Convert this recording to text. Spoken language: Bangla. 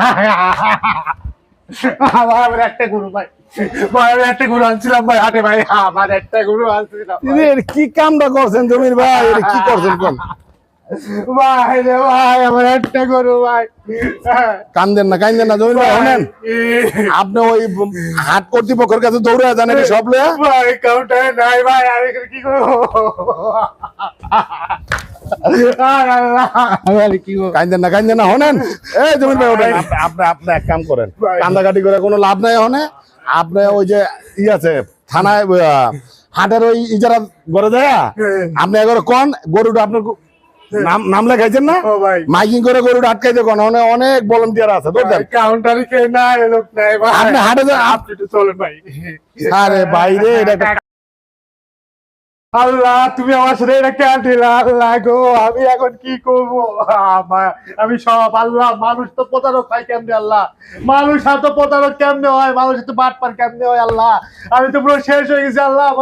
ভাই আমার একটা গরু ভাই ভাই আমি একটা গরু আনছিলাম ভাই হাটে ভাই আমার একটা গরু আনছিলাম এর কি কামটা করছেন জমির ভাই, এর কি করছেন কোন? ভাই রে ভাই আমার একটা গরু ভাই কান্দেন না জমির ভাই, শোনেন আপনি ওই হাট কর্তৃপক্ষের কাছে দৌড়ে যান নাকি সব লয়া? ভাই কাউন্টারে নাই ভাই আমি এখানে কি করবো আমি কি করবো কান্দেন না শোনেন, এই জমির ভাই ওঠেন, আপনি এক কাম করেন, কান্দাকাটি করে কোনো লাভ নাই। হনে আপনি ওই যে আছে থানায় হাটের ওই ইজারা করে দেয়, আপনি একবার কোন গরুটা আপনার নাম লেখাইছেন না, মাইকিং করে গরুটা আটকাইতে কোন অনেক ভলান্টিয়ার আছে, কাউন্টারে কে নাই লোক নাই ভাই আপনি হাটে যান, আপনি তো চলেন ভাই আরে বাইরে এটা আল্লাহ তুমি আমার সাথে এটা কেন দিলা আল্লাহ গো আমি এখন কি করবো আমি সব আল্লাহ মানুষ তো প্রতারক হয় কেমনে আল্লাহ মানুষ এত প্রতারক কেমনে হয় মানুষ এত বাটপার কেমনে হয় আল্লাহ আমি তো পুরো শেষ হয়ে গেছি আল্লাহ